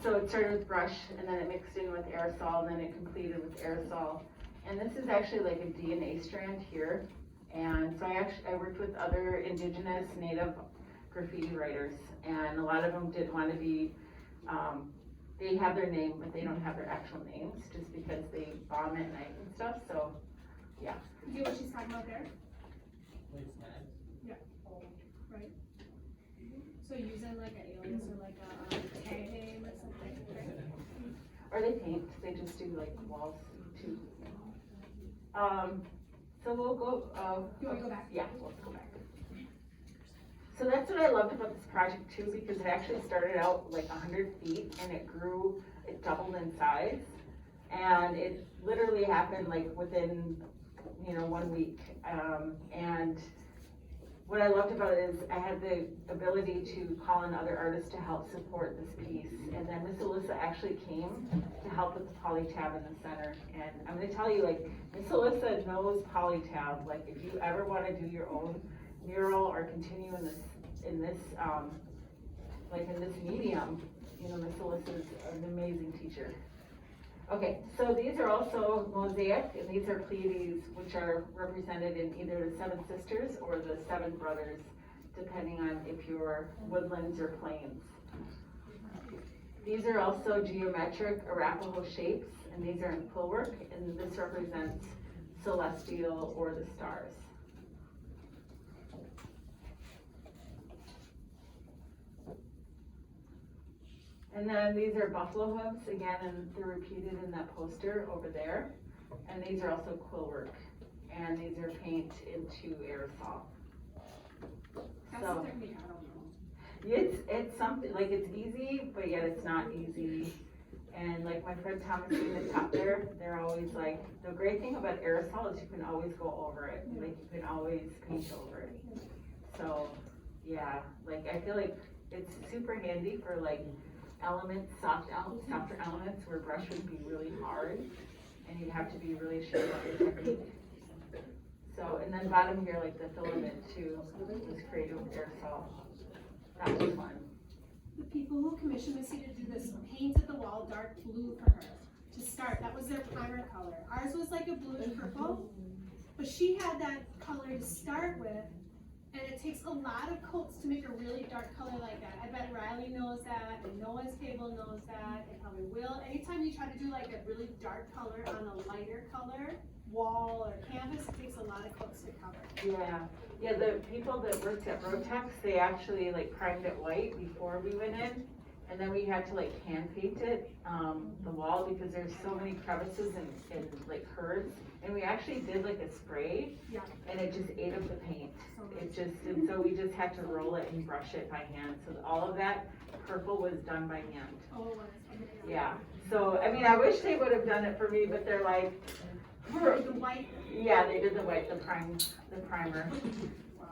So it started with brush, and then it mixed in with aerosol, and then it completed with aerosol. And this is actually like a DNA strand here. And so I worked with other indigenous native graffiti writers, and a lot of them did want to be, they have their name, but they don't have their actual names, just because they bomb at night and stuff, so, yeah. You know what she's talking about there? Yeah. Right. So using like an alias or like a tag name or something, right? Or they paint, they just do like walls too. So we'll go, You wanna go back? Yeah, let's go back. So that's what I loved about this project too, because it actually started out like 100 feet and it grew, it doubled in size. And it literally happened like within, 1 week. And what I loved about it is I had the ability to call in other artists to help support this piece. And then Miss Alyssa actually came to help with the polytab in the center. And I'm gonna tell you, like, Miss Alyssa knows polytab. Like, if you ever wanna do your own mural or continue in this medium, Miss Alyssa is an amazing teacher. Okay, so these are also mosaic, and these are Pleiades, which are represented in either the 7 sisters or the 7 brothers, depending on if you're woodlands or plains. These are also geometric Arapaho shapes, and these are in quill work, and this represents celestial or the stars. And then these are buffalo hooves, again, and they're repeated in that poster over there. And these are also quill work, and these are paint into aerosol. That's So, the technique, I don't know. it's something, like, it's easy, but yet it's not easy. And like my friend Thomas in the top there, they're always like, the great thing about aerosol is you can always go over it. Like, you can always paint over it. So, yeah, like, I feel like it's super handy for like elements, softer elements where brush would be really hard and you'd have to be really sure about your technique. So, and then bottom here, like the filament too, was created with aerosol. That was fun. The people who commissioned Missy to do this painted the wall dark blue for her to start. That was their primer color. Ours was like a bluish purple, but she had that color to start with. And it takes a lot of coats to make a really dark color like that. I bet Riley knows that, and Noah's table knows that, and probably Will. Anytime you try to do like a really dark color on a lighter color, wall or canvas, it takes a lot of coats to cover. Yeah, the people that worked at Rotex, they actually like primed it white before we went in. And then we had to like hand paint it, the wall, because there's so many crevices and like curves. And we actually did like a spray, Yeah. and it just ate up the paint. And so we just had to roll it and brush it by hand. So all of that purple was done by hand. Oh, it was. Okay, Yeah. So, I mean, I wish they would have done it for me, but they're like, The white. yeah, they did the white, the primer. Wow.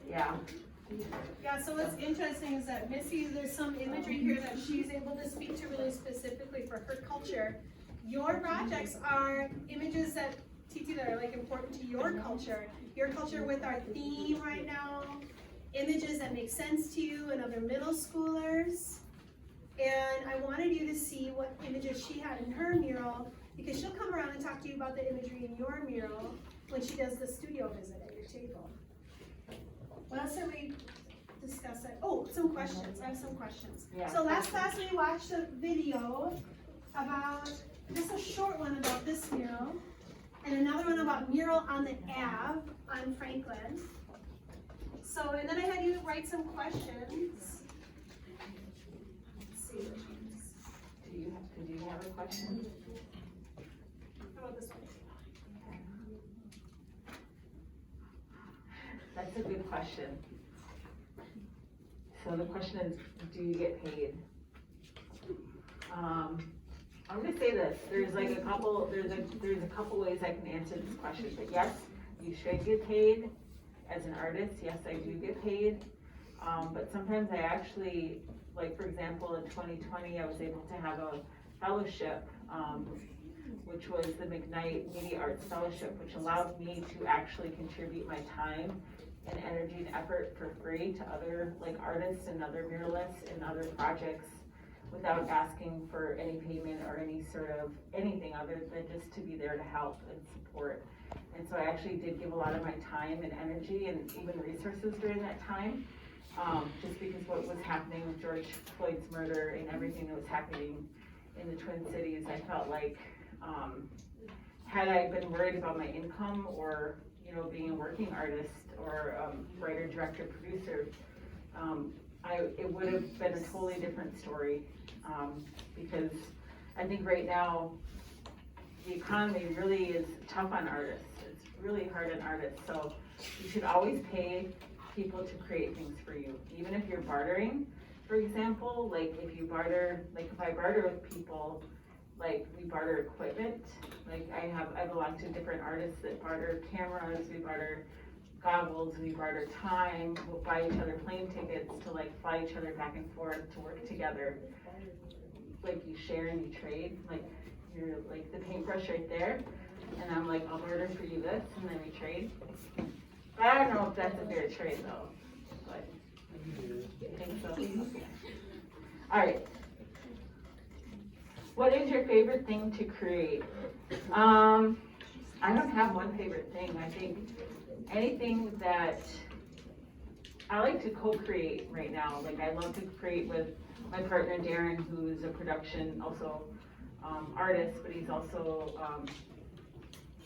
Yeah. Yeah, so what's interesting is that Missy, there's some imagery here that she's able to speak to really specifically for her culture. Your projects are images that, Titi, that are like important to your culture with our theme right now, images that make sense to you and other middle schoolers. And I wanted you to see what images she had in her mural, because she'll come around and talk to you about the imagery in your mural when she does the studio visit at your table. What else did we discuss? Oh, some questions. I have some questions. Yeah. So last class we watched a video about, just a short one about this mural, and another one about mural on the Ave on Franklin. So, and then I had you write some questions. Let's see which ones. Do you have a question? How about this one? That's a good question. So the question is, do you get paid? I'm gonna say this, there's a couple ways I can answer this question, but yes, you should get paid. As an artist, yes, I do get paid. But sometimes I actually, like for example, in 2020, I was able to have a fellowship, which was the McKnight Media Arts Fellowship, which allowed me to actually contribute my time and energy and effort for free to other like artists and other muralists and other projects without asking for any payment or any sort of anything other than just to be there to help and support. And so I actually did give a lot of my time and energy and even resources during that time, just because what was happening with George Floyd's murder and everything that was happening in the Twin Cities, I felt like, had I been worried about my income or, you know, being a working artist or writer, director, producer, it would have been a totally different story, because I think right now the economy really is tough on artists. It's really hard on artists, so you should always pay people to create things for you, even if you're bartering. For example, like if you barter, like if I barter with people, like we barter equipment, like I belong to different artists that barter cameras, we barter goggles, we barter time, we'll buy each other plane tickets to like fly each other back and forth to work together. Like you share and you trade, like you're like the paintbrush right there, and I'm like, I'll barter for you this, and then we trade. But I don't know if that's a fair trade though, but I think so. All right. What is your favorite thing to create? I don't have one favorite thing. I think anything that I like to co-create right now. Like I love to create with my partner Darren, who's a production also artist, but he's also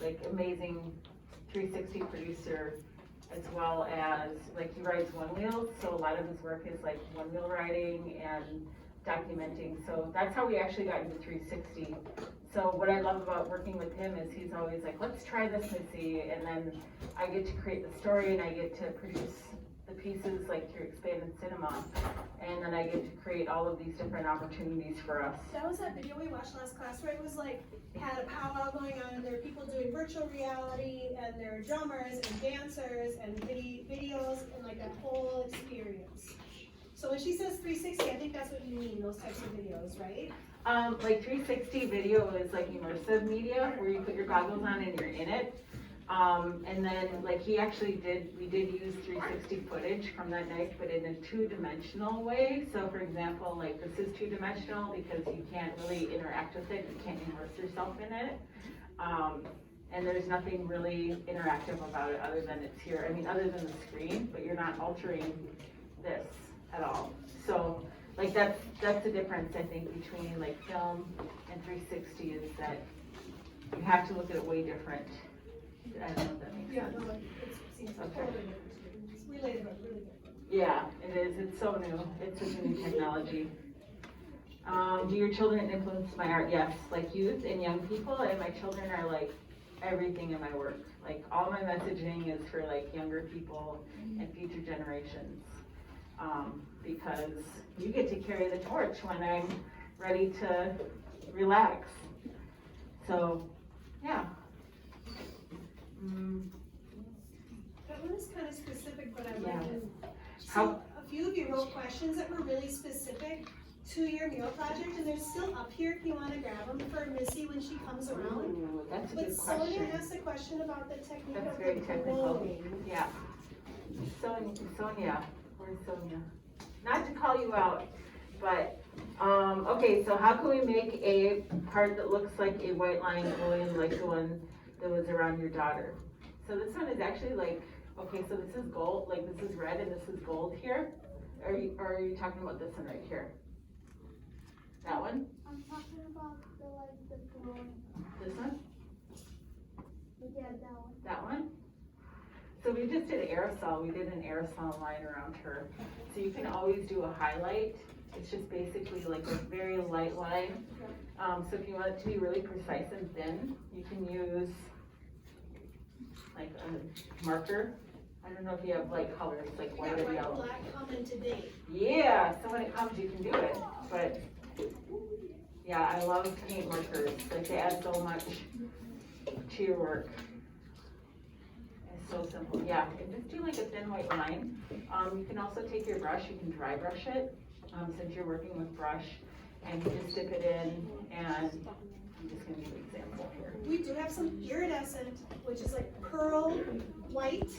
like amazing 360 producer, as well as like he rides one wheels. So a lot of his work is like one wheel riding and documenting. So that's how we actually got into 360. So what I love about working with him is he's always like, let's try this, Missy, and then I get to create the story and I get to produce the pieces like through expanded cinema, and then I get to create all of these different opportunities for us. That was that video we watched last class where it was like, had a powwow going on and there were people doing virtual reality and there were drummers and dancers and videos and like a whole experience. So when she says 360, I think that's what you mean, those types of videos, right? Like 360 video is like immersive media where you put your goggles on and you're in it. And then like we did use 360 footage from that night, but in a two-dimensional way. So for example, like this is two-dimensional because you can't really interact with it, you can't immerse yourself in it. And there's nothing really interactive about it other than it's here, I mean, other than the screen, but you're not altering this at all. So like that's the difference I think between like film and 360 is that you have to look at it way different. I don't know if that makes sense. Yeah, no, it seems totally different. It's related, but really different. Yeah, it is. It's so new. It's such a new technology. Do your children influence my art? Yes, like youth and young people, and my children are like everything in my work. Like all my messaging is for like younger people and future generations. Because you get to carry the torch when I'm ready to relax. So, yeah. That one is kind of specific, but I Yeah. like it. So a few of you wrote questions that were really specific to your mural project, and they're still up here if you want to grab them for Missy when she comes around. Ooh, that's a But good question. Sonia asked a question about the technique That's of very the technical. glowing. Yeah. Sonia, where's Sonia? Not to call you out, but, okay, so how can we make a part that looks like a white line glowing like the one that was around your daughter? So this one is actually like, okay, so this is gold, like this is red and this is gold here. Or are you talking about this one right here? That one? I'm talking about the glowing. This one? Yeah, that one. That one? So we just did aerosol. We did an aerosol line around her. So you can always do a highlight. It's just basically like a very light line. So if you want it to be really precise and thin, you can use like a marker. I don't know if you have like colors, like white or White, yellow. black, comment today. Yeah, so when it comes, you can do it. But yeah, I love paint markers. Like they add so much to your work. It's so simple. Yeah, and just do like a thin white line. You can also take your brush, you can dry brush it, since you're working with brush, and you just dip it in, and I'm just gonna give you an example here. We do have some iridescent, which is like pearl white.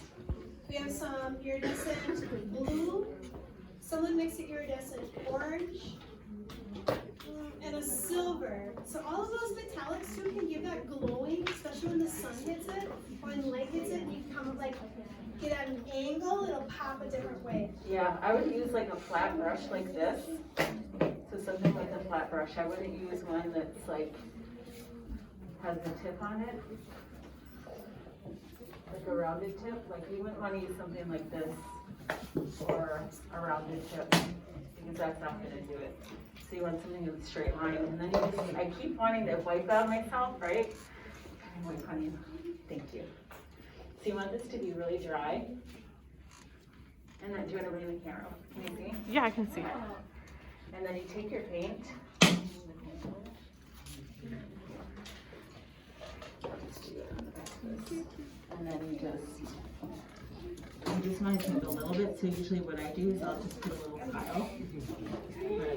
We have some iridescent blue. Someone mixed the iridescent orange. silver. So all of those metallics too can give that glowing, especially when the sun hits it or when light hits it and you kind of like get at an angle, it'll pop a different way. Yeah, I would use like a flat brush like this. So something like a flat brush. I wouldn't use one that's like, has the tip on it. Like a rounded tip. Like you wouldn't want to use something like this or a rounded tip because that's not going to do it. So you want something with a straight line. And then you just, I keep wanting to wipe out myself, right? Wipe on you. Thank you. So you want this to be really dry. And then do you want to bring the camera? Can you see? Yeah, I can see. And then you take your paint. And then you just want to take a little bit. So usually what I do is I'll just put a little pile on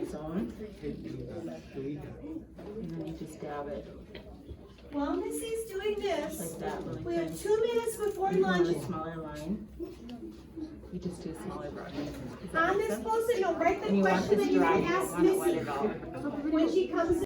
its own. And then you just dab it While Missy's doing this, like that. Really we have thin. 2 minutes before You want lunch. a smaller line. You just do a smaller brush. Does that On make this sense? post-it note, write And the you want question this that you're dry, gonna you don't ask want it wet Missy at all. when she comes